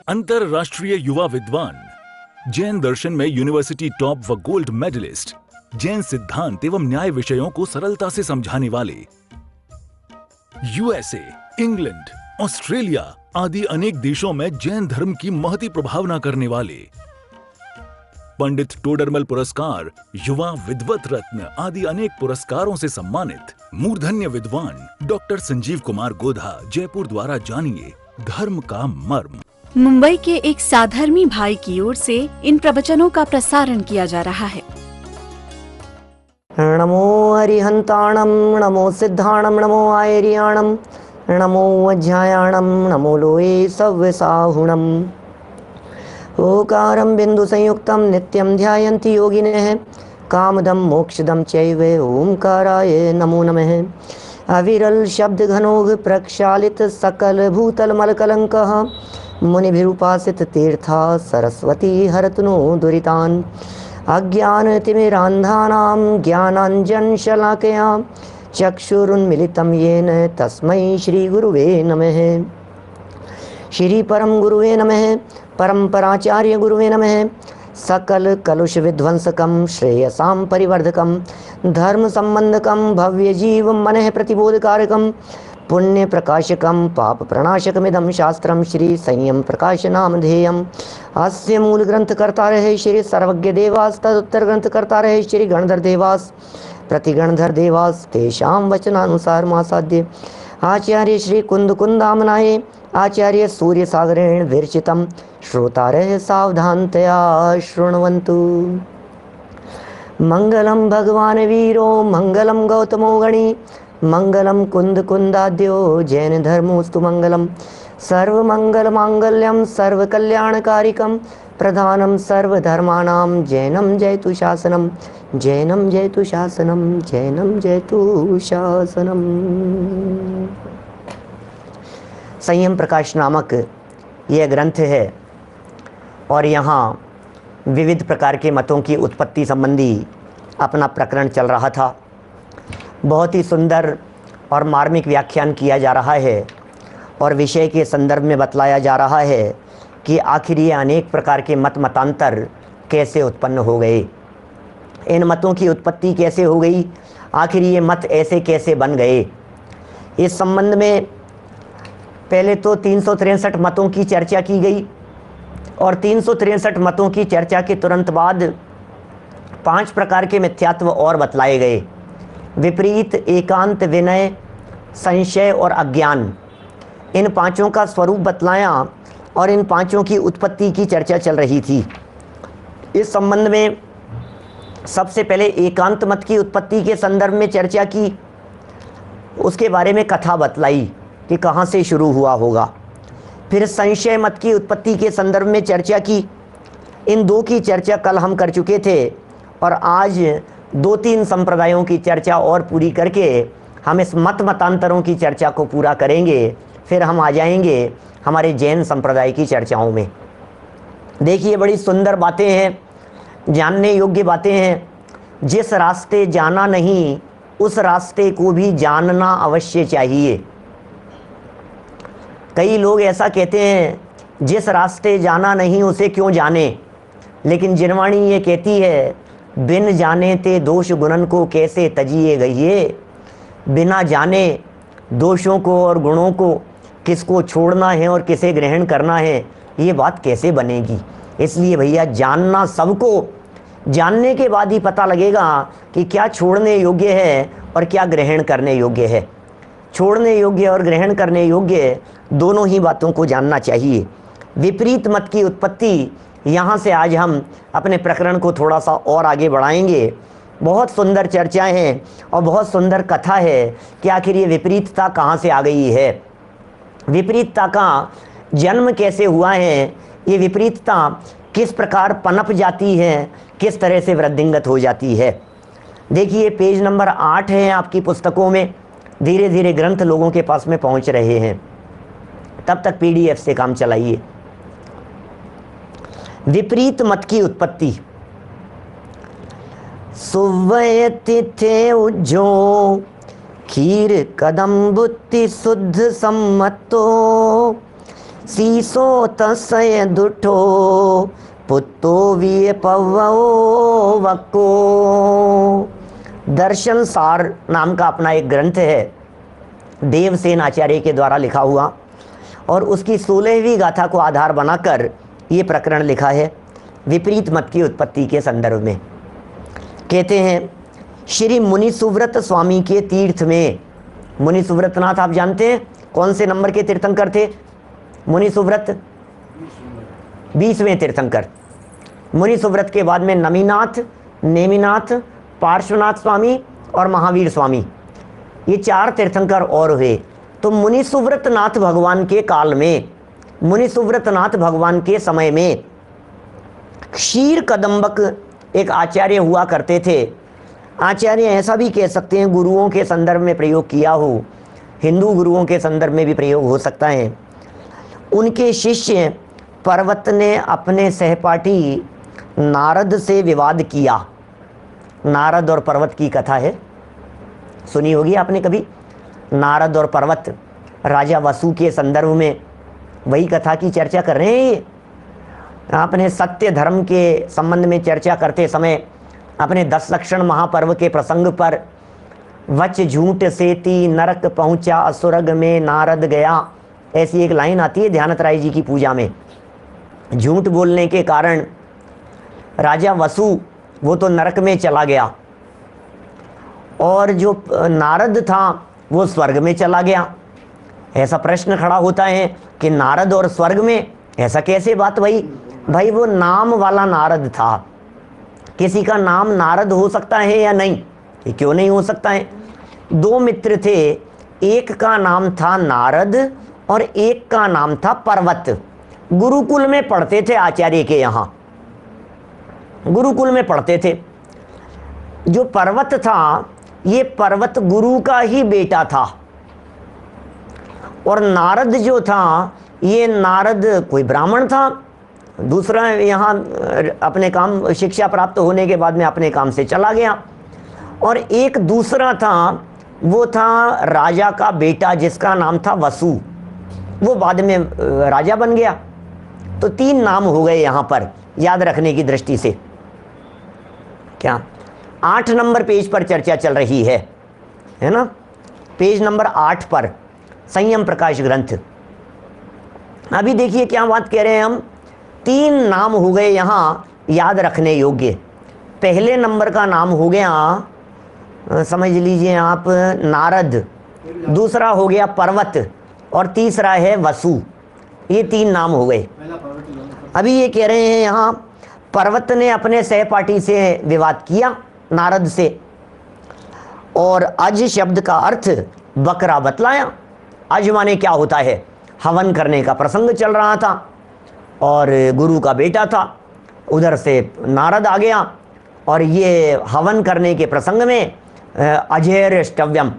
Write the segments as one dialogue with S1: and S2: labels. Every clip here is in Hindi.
S1: अंतरराष्ट्रीय युवा विद्वान, जैन दर्शन में यूनिवर्सिटी टॉप व गोल्ड मेडलिस्ट, जैन सिद्धांत एवं न्याय विषयों को सरलता से समझाने वाले, यूएसए, इंग्लैंड, ऑस्ट्रेलिया आदि अनेक देशों में जैन धर्म की महती प्रभावना करने वाले, पंडित टोडरमल पुरस्कार, युवा विद्वत रत्न आदि अनेक पुरस्कारों से सम्मानित मूर्धन्य विद्वान डॉक्टर संजीव कुमार गोधा जयपुर द्वारा जानिए धर्म का मर्म।
S2: मुंबई के एक साधर्मी भाई की ओर से इन प्रवचनों का प्रसारण किया जा रहा है।
S3: नमो हरिहंताणम, नमो सिद्धाणम, नमो आयरियाणम, नमो अध्यायाणम, नमो लोये सव्यसाहुणम। ओकारं बिंदु संयुक्तं नित्यं ध्यायन्ति योगिनः, कामदं मोक्षदं चैव ओंकाराय नमो नमः। अविरल शब्द घनोघ प्रक्षालित सकल भूतल मलकलंकः, मुनिभिरुपासित तीर्था सरस्वती हरतु नो दुरितान्। अज्ञानतिमिरान्धानां ज्ञानाञ्जनशलाकया चक्षुरुन्मिलितं येन तस्मै श्रीगुरुवे नमः। श्री परम गुरुवे नमः, परम्पराचार्य गुरुवे नमः। सकल कलुष विध्वंसकं श्रेयसां परिवर्धकं, धर्म संबंधकं भव्य जीव मनः प्रतिबोधकारकं, पुण्य प्रकाशकं पाप प्रणाशकमिदं शास्त्रं श्री संयम प्रकाश नामधेयम्। अस्य मूल ग्रंथ कर्ता रहे श्री सर्वज्ञ देवास, तदुत्तर ग्रंथ कर्ता रहे श्री गणधर देवास, प्रतिगणधर देवास, तेषां वचनानुसार मासाद्य आचार्य श्री कुंद कुंदामनाये, आचार्य सूर्य सागरेण विरचितं, श्रोतारः सावधानतया शृण्वन्तु। मंगलम भगवान वीरो, मंगलम गौतमो गणी, मंगलम कुंद कुंदाद्यो जैन धर्मोस्तु मंगलम। सर्वमंगल मांगल्यम सर्वकल्याणकारिकम, प्रधानम सर्वधर्माणां जैनम जयतु शासनम, जैनम जयतु शासनम, जैनम जयतु शासनम। संयम प्रकाश नामक यह ग्रंथ है और यहाँ विविध प्रकार के मतों की उत्पत्ति संबंधी अपना प्रकरण चल रहा था। बहुत ही सुंदर और मार्मिक व्याख्यान किया जा रहा है और विषय के संदर्भ में बतलाया जा रहा है कि आखिर ये अनेक प्रकार के मतांतर कैसे उत्पन्न हो गए, इन मतों की उत्पत्ति कैसे हो गई, आखिर ये मत ऐसे कैसे बन गए। इस संबंध में पहले तो 363 मतों की चर्चा की गई और 363 मतों की चर्चा के तुरंत बाद 5 प्रकार के मिथ्यात्व और बतलाए गए। विपरीत, एकांत, विनय, संशय और अज्ञान, इन पांचों का स्वरूप बतलाया और इन पांचों की उत्पत्ति की चर्चा चल रही थी। इस संबंध में सबसे पहले एकांत मत की उत्पत्ति के संदर्भ में चर्चा की, उसके बारे में कथा बतलाई कि कहाँ से शुरू हुआ होगा। फिर संशय मत की उत्पत्ति के संदर्भ में चर्चा की। इन दो की चर्चा कल हम कर चुके थे और आज 2-3 संप्रदायों की चर्चा और पूरी करके हम इस मतांतरों की चर्चा को पूरा करेंगे। फिर हम आ जाएंगे हमारे जैन संप्रदाय की चर्चाओं में। देखिए, बड़ी सुंदर बातें हैं, जानने योग्य बातें हैं। जिस रास्ते जाना नहीं उस रास्ते को भी जानना अवश्य चाहिए। कई लोग ऐसा कहते हैं, जिस रास्ते जाना नहीं उसे क्यों जाने, लेकिन जिनवाणी ये कहती है, बिन जाने ते दोष गुणन को कैसे तजिए गइए। बिना जाने दोषों को और गुणों को किसको छोड़ना है और किसे ग्रहण करना है, ये बात कैसे बनेगी। इसलिए भैया जानना सबको, जानने के बाद ही पता लगेगा कि क्या छोड़ने योग्य है और क्या ग्रहण करने योग्य है। छोड़ने योग्य और ग्रहण करने योग्य दोनों ही बातों को जानना चाहिए। विपरीत मत की उत्पत्ति, यहाँ से आज हम अपने प्रकरण को थोड़ा सा और आगे बढ़ाएंगे। बहुत सुंदर चर्चाएं हैं और बहुत सुंदर कथा है कि आखिर ये विपरीतता कहाँ से आ गई है, विपरीतता का जन्म कैसे हुआ है, ये विपरीतता किस प्रकार पनप जाती है, किस तरह से वृद्धिंगत हो जाती है। देखिए, पेज नंबर 8 है आपकी पुस्तकों में। धीरे धीरे ग्रंथ लोगों के पास में पहुंच रहे हैं, तब तक PDF से काम चलाइए। विपरीत मत की उत्पत्ति। सुवयति थे उज्जो खीर कदम बुद्धि शुद्ध सम्मतो, सीसो तसय दुठो पुत्तो विय पवो वक्को। दर्शन सार नाम का अपना एक ग्रंथ है, देवसेन आचार्य के द्वारा लिखा हुआ, और उसकी 16वीं गाथा को आधार बनाकर ये प्रकरण लिखा है विपरीत मत की उत्पत्ति के संदर्भ में। कहते हैं श्री मुनि सुव्रत स्वामी के तीर्थ में, मुनि सुव्रतनाथ आप जानते हैं कौन से नंबर के तीर्थंकर थे? मुनि सुव्रत 20वें तीर्थंकर। मुनि सुव्रत के बाद में नमीनाथ, नेमिनाथ, पार्श्वनाथ स्वामी और महावीर स्वामी, ये 4 तीर्थंकर और हुए। तो मुनि सुव्रतनाथ भगवान के काल में, मुनि सुव्रतनाथ भगवान के समय में क्षीर कदम्बक एक आचार्य हुआ करते थे। आचार्य ऐसा भी कह सकते हैं, गुरुओं के संदर्भ में प्रयोग किया हो, हिंदू गुरुओं के संदर्भ में भी प्रयोग हो सकता है। उनके शिष्य पर्वत ने अपने सहपाठी नारद से विवाद किया। नारद और पर्वत की कथा है, सुनी होगी आपने कभी। नारद और पर्वत, राजा वसु के संदर्भ में वही कथा की चर्चा कर रहे हैं। ये आपने सत्य धर्म के संबंध में चर्चा करते समय अपने 10 लक्षण महापर्व के प्रसंग पर वच झूठ सेती नरक पहुंचा असुरग में नारद गया, ऐसी एक लाइन आती है ध्यानतराय जी की पूजा में। झूठ बोलने के कारण राजा वसु वो तो नरक में चला गया, और जो नारद था वो स्वर्ग में चला गया। ऐसा प्रश्न खड़ा होता है कि नारद और स्वर्ग में, ऐसा कैसे बात भाई वो नाम वाला नारद था। किसी का नाम नारद हो सकता है या नहीं? ये क्यों नहीं हो सकता है? 2 मित्र थे, एक का नाम था नारद और एक का नाम था पर्वत। गुरुकुल में पढ़ते थे आचार्य के यहाँ, गुरुकुल में पढ़ते थे। जो पर्वत था, ये पर्वत गुरु का ही बेटा था, और नारद जो था, ये नारद कोई ब्राह्मण था, दूसरा यहाँ अपने काम, शिक्षा प्राप्त होने के बाद में अपने काम से चला गया। और एक दूसरा था, वो था राजा का बेटा जिसका नाम था वसु, वो बाद में राजा बन गया। तो 3 नाम हो गए यहाँ पर याद रखने की दृष्टि से। क्या 8 नंबर पेज पर चर्चा चल रही है ना? पेज नंबर 8 पर संयम प्रकाश ग्रंथ। अभी देखिए क्या बात कह रहे हैं हम। 3 नाम हो गए यहाँ याद रखने योग्य। पहले नंबर का नाम हो गया, समझ लीजिए आप, नारद, दूसरा हो गया पर्वत, और तीसरा है वसु। ये 3 नाम हो गए। अभी ये कह रहे हैं यहाँ, पर्वत ने अपने सहपाठी से विवाद किया नारद से, और अज शब्द का अर्थ बकरा बतलाया। अज माने क्या होता है? हवन करने का प्रसंग चल रहा था, और गुरु का बेटा था, उधर से नारद आ गया, और ये हवन करने के प्रसंग में अजेर ष्टव्यम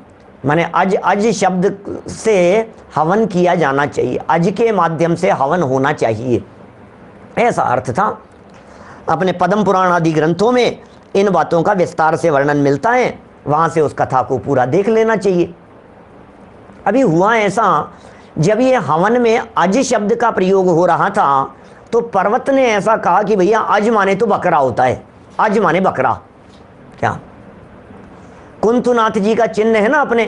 S3: माने अज शब्द से हवन किया जाना चाहिए, अज के माध्यम से हवन होना चाहिए, ऐसा अर्थ था। अपने पद्म पुराण आदि ग्रंथों में इन बातों का विस्तार से वर्णन मिलता है, वहाँ से उस कथा को पूरा देख लेना चाहिए। अभी हुआ ऐसा, जब ये हवन में अज शब्द का प्रयोग हो रहा था, तो पर्वत ने ऐसा कहा कि भैया अज माने तो बकरा होता है, अज माने बकरा। क्या कुंतुनाथ जी का चिन्ह है ना अपने?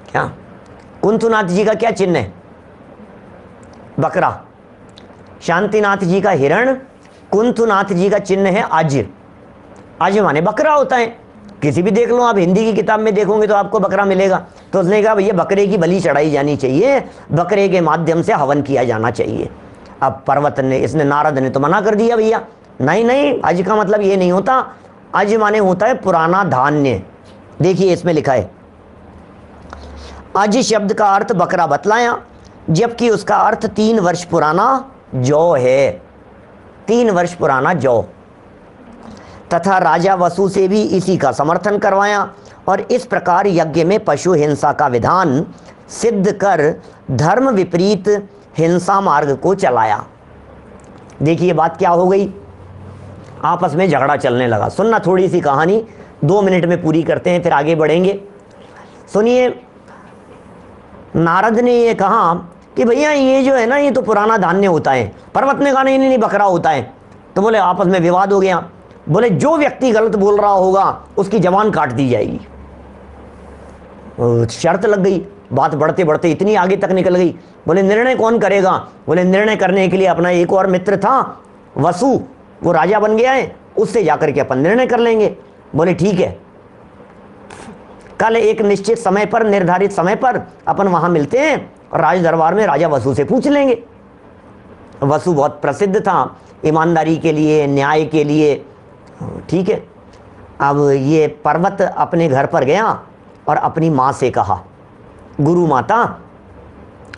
S3: क्या कुंतुनाथ जी का क्या चिन्ह है? बकरा। शांतिनाथ जी का हिरण, कुंतुनाथ जी का चिन्ह है अज। अज माने बकरा होता है। किसी भी देख लो आप, हिंदी की किताब में देखोगे तो आपको बकरा मिलेगा। तो उसने कहा भैया बकरे की बलि चढ़ाई जानी चाहिए, बकरे के माध्यम से हवन किया जाना चाहिए। अब पर्वत ने, इसने, नारद ने तो मना कर दिया, भैया नहीं नहीं, अज का मतलब ये नहीं होता। अज माने होता है पुराना धान्य। देखिए इसमें लिखा है, अज शब्द का अर्थ बकरा बतलाया, जबकि उसका अर्थ 3 वर्ष पुराना जौ है। 3 वर्ष पुराना जौ। तथा राजा वसु से भी इसी का समर्थन करवाया, और इस प्रकार यज्ञ में पशु हिंसा का विधान सिद्ध कर धर्म विपरीत हिंसा मार्ग को चलाया। देखिए बात क्या हो गई, आपस में झगड़ा चलने लगा। सुनना थोड़ी सी कहानी, 2 मिनट में पूरी करते हैं, फिर आगे बढ़ेंगे। सुनिए, नारद ने ये कहा कि भैया ये जो है ना, ये तो पुराना धान्य होता है। पर्वत ने कहा नहीं नहीं नहीं, बकरा होता है। तो बोले आपस में विवाद हो गया। बोले जो व्यक्ति गलत बोल रहा होगा उसकी जबान काट दी जाएगी। शर्त लग गई, बात बढ़ते बढ़ते इतनी आगे तक निकल गई। बोले निर्णय कौन करेगा? बोले निर्णय करने के लिए अपना एक और मित्र था वसु, वो राजा बन गया है, उससे जाकर के अपन निर्णय कर लेंगे। बोले ठीक है, कल एक निश्चित समय पर, निर्धारित समय पर अपन वहां मिलते हैं और राज दरबार में राजा वसु से पूछ लेंगे। वसु बहुत प्रसिद्ध था ईमानदारी के लिए, न्याय के लिए। ठीक है, अब ये पर्वत अपने घर पर गया और अपनी माँ से कहा, गुरु माता,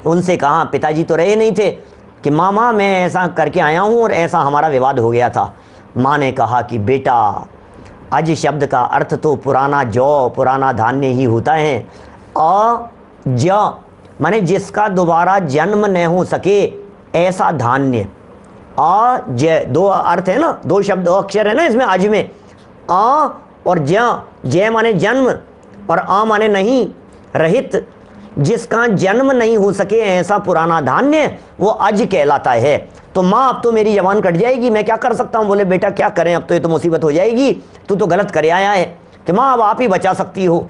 S3: उनसे कहा, पिताजी तो रहे नहीं थे, कि मामा मैं ऐसा करके आया हूँ और ऐसा हमारा विवाद हो गया था। माँ ने कहा कि बेटा, अज शब्द का अर्थ तो पुराना जौ, पुराना धान्य ही होता है। ज माने जिसका दोबारा जन्म न हो सके ऐसा धान्य। ज, दो अर्थ है ना, दो शब्द, दो अक्षर है ना इसमें, अज में। और ज माने जन्म और माने नहीं, रहित। जिसका जन्म नहीं हो सके ऐसा पुराना धान्य, वो अज कहलाता है। तो माँ अब तो मेरी जबान कट जाएगी, मैं क्या कर सकता हूँ? बोले बेटा क्या करें, अब तो ये तो मुसीबत हो जाएगी, तू तो गलत कर आया है, कि माँ अब आप ही बचा सकती हो।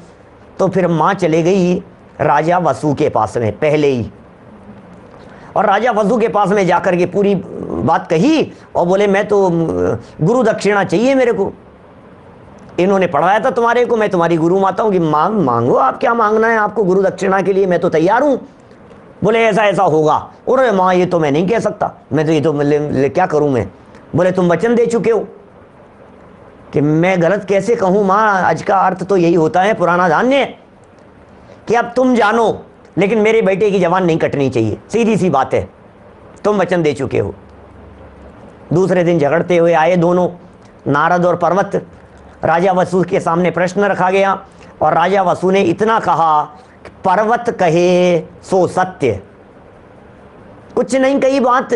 S3: तो फिर माँ चले गई राजा वसु के पास में पहले ही, और राजा वसु के पास में जाकर के पूरी बात कही और बोले मैं तो गुरु दक्षिणा चाहिए मेरे को, इन्होंने पढ़ाया था तुम्हारे को, मैं तुम्हारी गुरु माता हूँ, कि मांगो, आप क्या मांगना है आपको गुरु दक्षिणा के लिए, मैं तो तैयार हूँ। बोले ऐसा ऐसा होगा। अरे माँ ये तो मैं नहीं कह सकता, मैं तो ये तो क्या करूँ मैं? बोले तुम वचन दे चुके हो। कि मैं गलत कैसे कहूँ माँ, आज का अर्थ तो यही होता है पुराना धान्य, कि अब तुम जानो, लेकिन मेरे बेटे की जबान नहीं कटनी चाहिए, सीधी सी बात है, तुम वचन दे चुके हो। दूसरे दिन झगड़ते हुए आए दोनों, नारद और पर्वत। राजा वसु के सामने प्रश्न रखा गया और राजा वसु ने इतना कहा, पर्वत कहे सो सत्य। कुछ नहीं कही बात,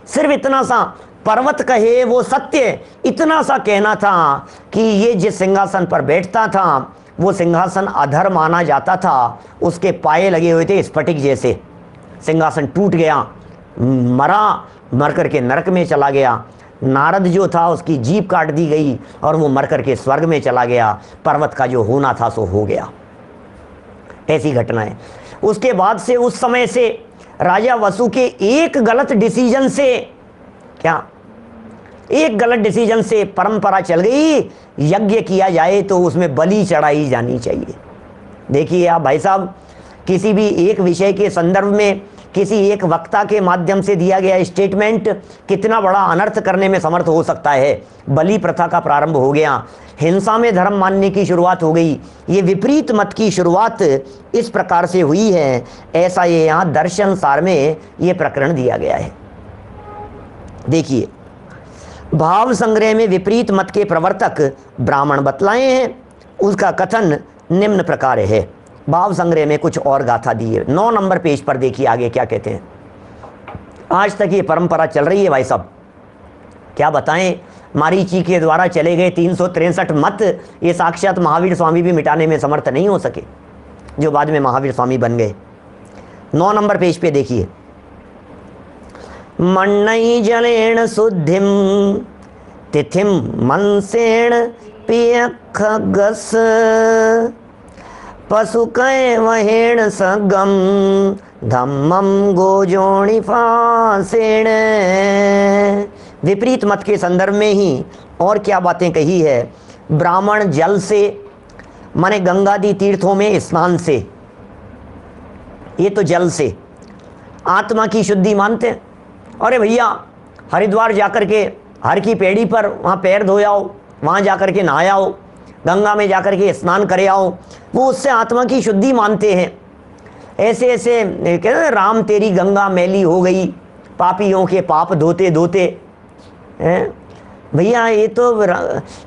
S3: सिर्फ इतना सा, पर्वत कहे वो सत्य। इतना सा कहना था कि ये जिस सिंहासन पर बैठता था वो सिंहासन अधर माना जाता था, उसके पाए लगे हुए थे स्फटिक जैसे। सिंहासन टूट गया, मर करके नरक में चला गया। नारद जो था उसकी जीभ काट दी गई और वो मर करके स्वर्ग में चला गया। पर्वत का जो होना था सो हो गया। ऐसी घटना है। उसके बाद से, उस समय से राजा वसु के एक गलत डिसीजन से, क्या एक गलत डिसीजन से परंपरा चल गई, यज्ञ किया जाए तो उसमें बलि चढ़ाई जानी चाहिए। देखिए आप भाई साहब, किसी भी एक विषय के संदर्भ में किसी एक वक्ता के माध्यम से दिया गया स्टेटमेंट कितना बड़ा अनर्थ करने में समर्थ हो सकता है। बलि प्रथा का प्रारंभ हो गया, हिंसा में धर्म मानने की शुरुआत हो गई। ये विपरीत मत की शुरुआत इस प्रकार से हुई है, ऐसा ये यहाँ दर्शन सार में ये प्रकरण दिया गया है। देखिए, भाव संग्रह में विपरीत मत के प्रवर्तक ब्राह्मण बतलाए हैं। उसका कथन निम्न प्रकार है। भाव संग्रह में कुछ और गाथा दी है। 9 नंबर पेज पर देखिए आगे क्या कहते हैं। आज तक ये परंपरा चल रही है भाई साहब, क्या बताएं। मारीची के द्वारा चले गए 363 मत, ये साक्षात महावीर स्वामी भी मिटाने में समर्थ नहीं हो सके, जो बाद में महावीर स्वामी बन गए। 9 नंबर पेज पे देखिए। मन्नई जलेण शुद्धिम तिथिम मनसेण पिय खगस पशु कय वहेण सगम धम्मम गोजोणि फासेण। विपरीत मत के संदर्भ में ही और क्या बातें कही है। ब्राह्मण जल से, माने गंगादि तीर्थों में स्नान से, ये तो जल से आत्मा की शुद्धि मानते हैं। अरे भैया हरिद्वार जाकर के हर की पेड़ी पर वहाँ पैर धोए आओ, वहाँ जाकर के नहाया आओ, गंगा में जाकर के स्नान करे आओ, वो उससे आत्मा की शुद्धि मानते हैं। ऐसे ऐसे कहते हैं, राम तेरी गंगा मैली हो गई, पापियों के पाप धोते धोते हैं। भैया ये तो,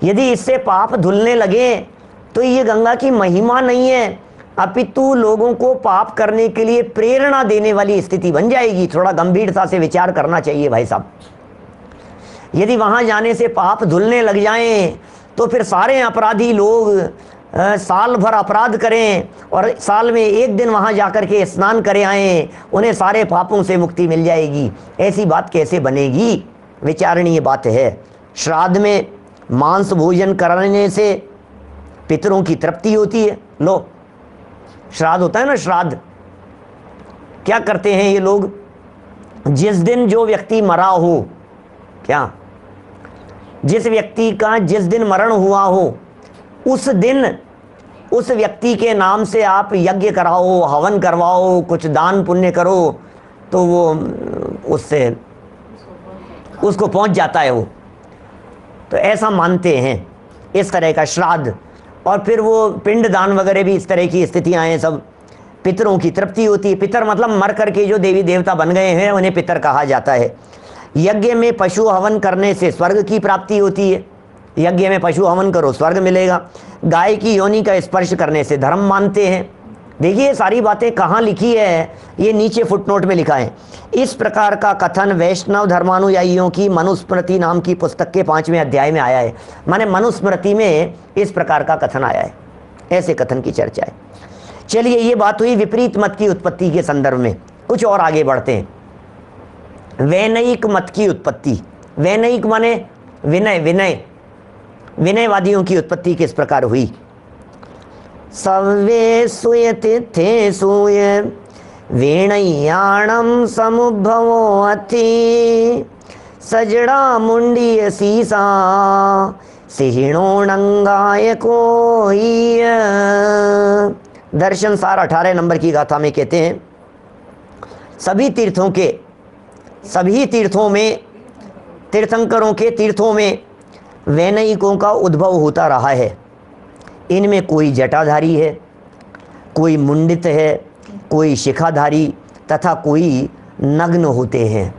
S3: यदि इससे पाप धुलने लगे तो ये गंगा की महिमा नहीं है, अपितु लोगों को पाप करने के लिए प्रेरणा देने वाली स्थिति बन जाएगी। थोड़ा गंभीरता से विचार करना चाहिए भाई साहब। यदि वहां जाने से पाप धुलने लग जाएं तो फिर सारे अपराधी लोग साल भर अपराध करें और साल में एक दिन वहाँ जाकर के स्नान करे आएँ, उन्हें सारे पापों से मुक्ति मिल जाएगी। ऐसी बात कैसे बनेगी? विचारणीय बात है। श्राद्ध में मांस भोजन कराने से पितरों की तृप्ति होती है। लो, श्राद्ध होता है ना, श्राद्ध क्या करते हैं ये लोग? जिस दिन जो व्यक्ति मरा हो, क्या जिस व्यक्ति का जिस दिन मरण हुआ हो, उस दिन उस व्यक्ति के नाम से आप यज्ञ कराओ, हवन करवाओ, कुछ दान पुण्य करो, तो वो उससे उसको पहुंच जाता है वो। तो ऐसा मानते हैं, इस तरह का श्राद्ध। और फिर वो पिंड दान वगैरह भी, इस तरह की स्थितियां हैं सब। पितरों की तृप्ति होती है। पितर मतलब मर करके जो देवी देवता बन गए हैं उन्हें पितर कहा जाता है। यज्ञ में पशु हवन करने से स्वर्ग की प्राप्ति होती है। यज्ञ में पशु हवन करो, स्वर्ग मिलेगा। गाय की योनि का स्पर्श करने से धर्म मानते हैं। देखिए सारी बातें कहाँ लिखी है, ये नीचे फुटनोट में लिखा है। इस प्रकार का कथन वैष्णव धर्मानुयायियों की मनुस्मृति नाम की पुस्तक के 5वें अध्याय में आया है। माने मनुस्मृति में इस प्रकार का कथन आया है, ऐसे कथन की चर्चा है। चलिए, ये बात हुई विपरीत मत की उत्पत्ति के संदर्भ में। कुछ और आगे बढ़ते हैं। वैनयिक मत की उत्पत्ति। वैनयिक माने विनय, विनयवादियों की उत्पत्ति किस प्रकार हुई? सवे सूय तिथे सूय वीणयाणम समुद्भवो अति सजड़ा मुंडी सीसा सिहिणोणंगाय कोई। दर्शन सार 18 नंबर की गाथा में कहते हैं, सभी तीर्थों में, तीर्थंकरों के तीर्थों में वैनयिकों का उद्भव होता रहा है। इनमें कोई जटाधारी है, कोई मुंडित है, कोई शिखाधारी तथा कोई नग्न होते हैं,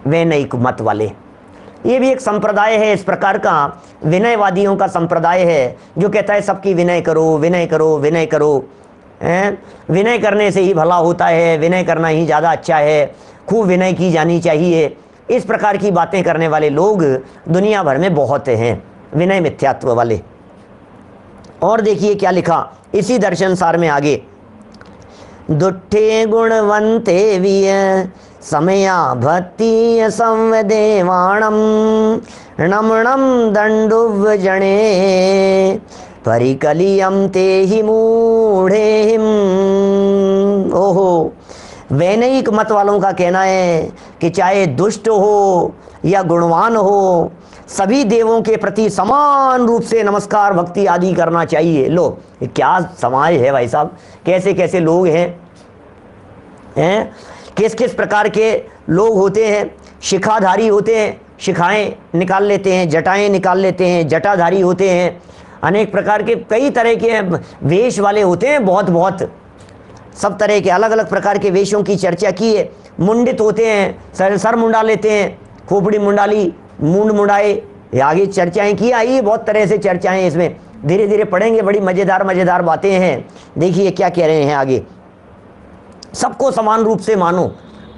S3: वैनयिक मत वाले। ये भी एक संप्रदाय है इस प्रकार का, विनयवादियों का संप्रदाय है, जो कहता है सबकी विनय करो, विनय करो, विनय करो। विनय करने से ही भला होता है, विनय करना ही ज़्यादा अच्छा है, खूब विनय की जानी चाहिए। इस प्रकार की बातें करने वाले लोग दुनिया भर में बहुत हैं, विनय मिथ्यात्व वाले। और देखिए क्या लिखा इसी दर्शन सार में आगे। दुट्ठे गुणवंते विय समया भक्ति संवदेवाणम नमणम दंडुव जणे परिकलियम ते ही मूढ़ेहिम। ओहो, वैनयिक मत वालों का कहना है कि चाहे दुष्ट हो या गुणवान हो, सभी देवों के प्रति समान रूप से नमस्कार भक्ति आदि करना चाहिए। लो, क्या समाज है भाई साहब, कैसे कैसे लोग हैं, किस किस प्रकार के लोग होते हैं। शिखाधारी होते हैं, शिखाएं निकाल लेते हैं, जटाएं निकाल लेते हैं, जटाधारी होते हैं, अनेक प्रकार के कई तरह के वेश वाले होते हैं, बहुत सब तरह के अलग अलग प्रकार के वेशों की चर्चा की है। मुंडित होते हैं, सर मुंडा लेते हैं, खोपड़ी मुंडाली, मूंड मुंडाए, आगे चर्चाएं की आई है, बहुत तरह से चर्चाएं इसमें धीरे धीरे पढ़ेंगे, बड़ी मजेदार बातें हैं। देखिए क्या कह रहे हैं आगे। सबको समान रूप से मानो,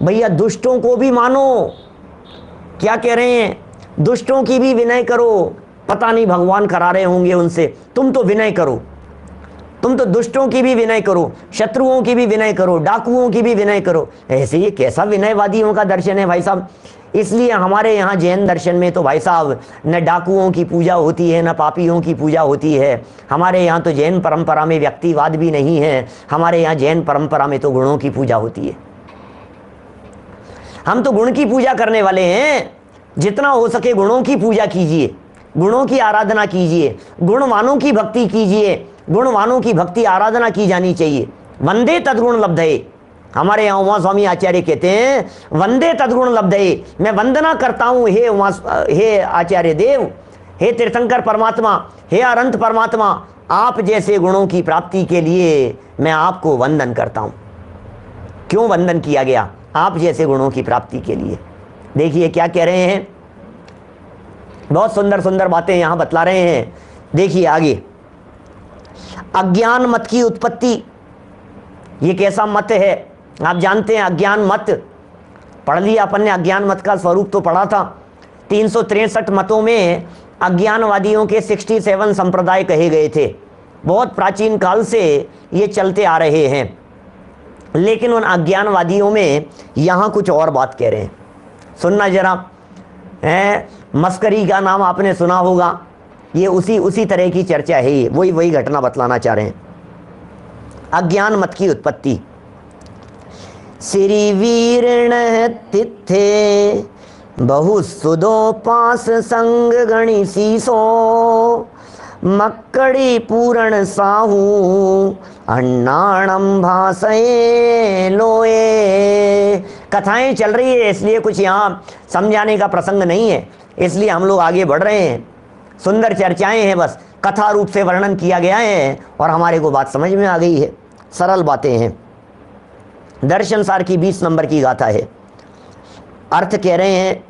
S3: भैया दुष्टों को भी मानो। क्या कह रहे हैं? दुष्टों की भी विनय करो। पता नहीं भगवान करा रहे होंगे उनसे, तुम तो विनय करो, तुम तो दुष्टों की भी विनय करो, शत्रुओं की भी विनय करो, डाकुओं की भी विनय करो। ऐसे ये कैसा विनयवादियों का दर्शन है भाई साहब। इसलिए हमारे यहाँ जैन दर्शन में तो भाई साहब न डाकुओं की पूजा होती है, न पापियों की पूजा होती है। हमारे यहाँ तो जैन परंपरा में व्यक्तिवाद भी नहीं है, हमारे यहाँ जैन परंपरा में तो गुणों की पूजा होती है। हम तो गुण की पूजा करने वाले हैं। जितना हो सके गुणों की पूजा कीजिए, गुणों की आराधना कीजिए, गुणवानों की भक्ति कीजिए, गुणवानों की भक्ति आराधना की जानी चाहिए। वंदे तद्गुण लब्धये, हमारे यहाँ उमा स्वामी आचार्य कहते हैं वंदे तद्गुण लब्धये, मैं वंदना करता हूँ हे आचार्य देव, हे तीर्थंकर परमात्मा, हे अनंत परमात्मा, आप जैसे गुणों की प्राप्ति के लिए मैं आपको वंदन करता हूँ। क्यों वंदन किया गया? आप जैसे गुणों की प्राप्ति के लिए। देखिए क्या कह रहे हैं, बहुत सुंदर सुंदर बातें यहाँ बतला रहे हैं। देखिए आगे, अज्ञान मत की उत्पत्ति। ये कैसा मत है? आप जानते हैं अज्ञान मत, पढ़ लिया अपन ने, अज्ञान मत का स्वरूप तो पढ़ा था। 363 मतों में अज्ञानवादियों के 67 संप्रदाय कहे गए थे। बहुत प्राचीन काल से ये चलते आ रहे हैं। लेकिन उन अज्ञानवादियों में यहाँ कुछ और बात कह रहे हैं। सुनना जरा, मस्करी का नाम आपने सुना होगा, ये उसी तरह की चर्चा है, ये वही घटना बतलाना चाह रहे हैं। अज्ञान मत की उत्पत्ति। श्री वीरण तिथे बहु सुदो पास संग गणी सीसो मक्कड़ी पूरण साहू अन्नाणम भाषे लोए। कथाएं चल रही है, इसलिए कुछ यहाँ समझाने का प्रसंग नहीं है, इसलिए हम लोग आगे बढ़ रहे हैं। सुंदर चर्चाएं हैं, बस कथा रूप से वर्णन किया गया है और हमारे को बात समझ में आ गई है। सरल बातें हैं। दर्शन सार की 20 नंबर की गाथा है। अर्थ कह रहे हैं,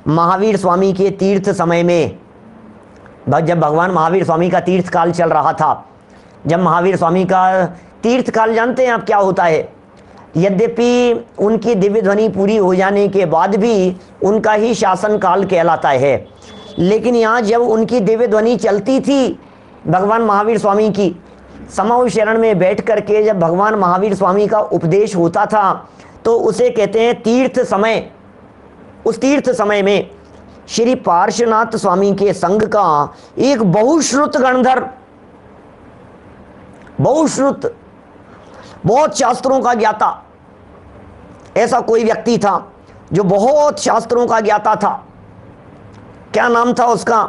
S3: महावीर स्वामी के तीर्थ समय में, जब भगवान महावीर स्वामी का तीर्थ काल चल रहा था, जब महावीर स्वामी का तीर्थ काल जानते हैं आप क्या होता है। यद्यपि उनकी दिव्य ध्वनि पूरी हो जाने के बाद भी उनका ही शासन काल कहलाता है, लेकिन यहाँ जब उनकी दिव्य ध्वनि चलती थी भगवान महावीर स्वामी की, समूह शरण में बैठ करके जब भगवान महावीर स्वामी का उपदेश होता था तो उसे कहते हैं तीर्थ समय। उस तीर्थ समय में श्री पार्श्वनाथ स्वामी के संग का एक बहुश्रुत गणधर, बहुश्रुत, बहुत शास्त्रों का ज्ञाता, ऐसा कोई व्यक्ति था जो बहुत शास्त्रों का ज्ञाता था। क्या नाम था उसका?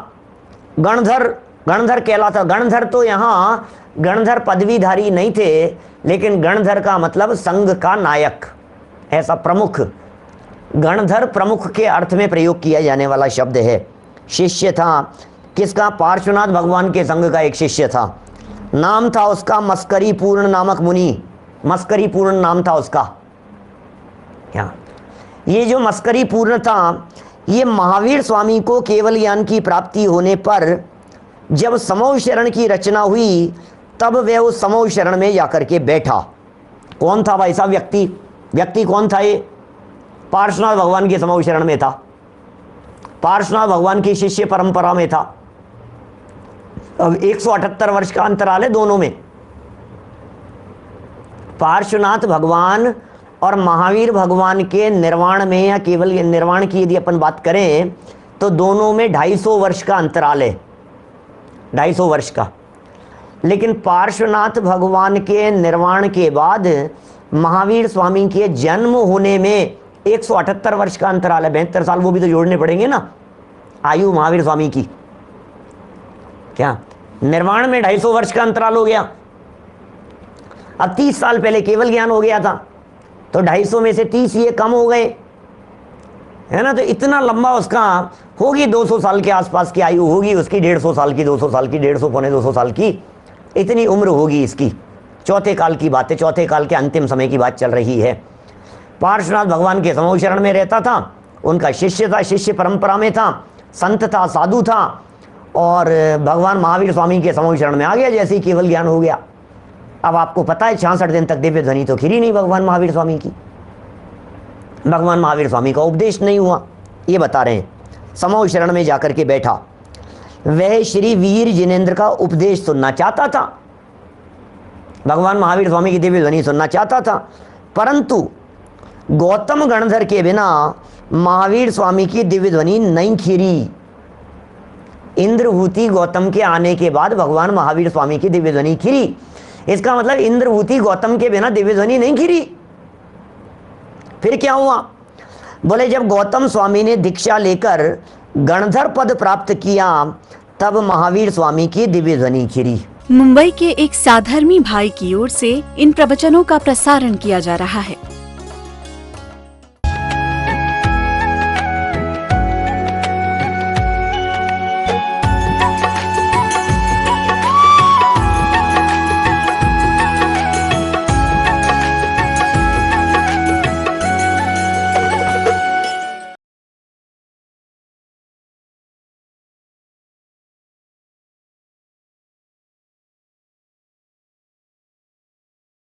S3: गणधर। गणधर कहलाता। गणधर तो यहाँ गणधर पदवीधारी नहीं थे, लेकिन गणधर का मतलब संघ का नायक, ऐसा प्रमुख। गणधर प्रमुख के अर्थ में प्रयोग किया जाने वाला शब्द है। शिष्य था किसका? पार्श्वनाथ भगवान के संघ का एक शिष्य था। नाम था उसका मस्करी पूर्ण नामक मुनि। मस्करी पूर्ण नाम था उसका। क्या ये जो मस्करी पूर्ण था, ये महावीर स्वामी को केवल ज्ञान की प्राप्ति होने पर जब समूह शरण की रचना हुई तब वह उस समूह शरण में जाकर के बैठा। कौन था भाई साहब व्यक्ति? व्यक्ति कौन था? ये पार्श्वनाथ भगवान के समूह शरण में था, पार्श्वनाथ भगवान की शिष्य परंपरा में था। अब 178 वर्ष का अंतराल है दोनों में। पार्श्वनाथ भगवान और महावीर भगवान के निर्वाण में, या केवल निर्वाण की यदि अपन बात करें तो दोनों में 250 वर्ष का अंतराल है, 250 वर्ष का। लेकिन पार्श्वनाथ भगवान के निर्वाण के बाद महावीर स्वामी के जन्म होने में 178 वर्ष का अंतराल है। 72 साल वो भी तो जोड़ने पड़ेंगे ना, आयु महावीर स्वामी की। क्या निर्वाण में 250 वर्ष का अंतराल हो गया? अब 30 साल पहले केवल ज्ञान हो गया था, तो 250 में से 30 ये कम हो गए, है ना। तो इतना लंबा उसका होगी, 200 साल के आसपास की आयु होगी उसकी, 150 साल की, 200 साल की, 150 पौने 200 साल की, इतनी उम्र होगी इसकी। चौथे काल की बात है, चौथे काल के अंतिम समय की बात चल रही है। पार्श्वनाथ भगवान के समूह शरण में रहता था, उनका शिष्य था, शिष्य परंपरा में था, संत था, साधु था, और भगवान महावीर स्वामी के समूह शरण में आ गया जैसे ही केवल ज्ञान हो गया। अब आपको पता है 66 दिन तक दिव्य ध्वनि तो खिरी नहीं भगवान महावीर स्वामी की, भगवान महावीर स्वामी का उपदेश नहीं हुआ, ये बता रहे हैं। समूह शरण में जाकर के बैठा, वह श्री वीर जिनेन्द्र का उपदेश सुनना चाहता था, भगवान महावीर स्वामी की दिव्य ध्वनि सुनना चाहता था, परंतु गौतम गणधर के बिना महावीर स्वामी की दिव्य ध्वनि नहीं खिरी। इंद्रभूति गौतम के आने के बाद भगवान महावीर स्वामी की दिव्य ध्वनि खिरी। इसका मतलब इंद्रभूति गौतम के बिना दिव्य ध्वनि नहीं खिरी। फिर क्या हुआ? बोले जब गौतम स्वामी ने दीक्षा लेकर गणधर पद प्राप्त किया तब महावीर स्वामी की दिव्य ध्वनि खिरी।
S2: मुंबई के एक साधर्मी भाई की ओर से इन प्रवचनों का प्रसारण किया जा रहा है।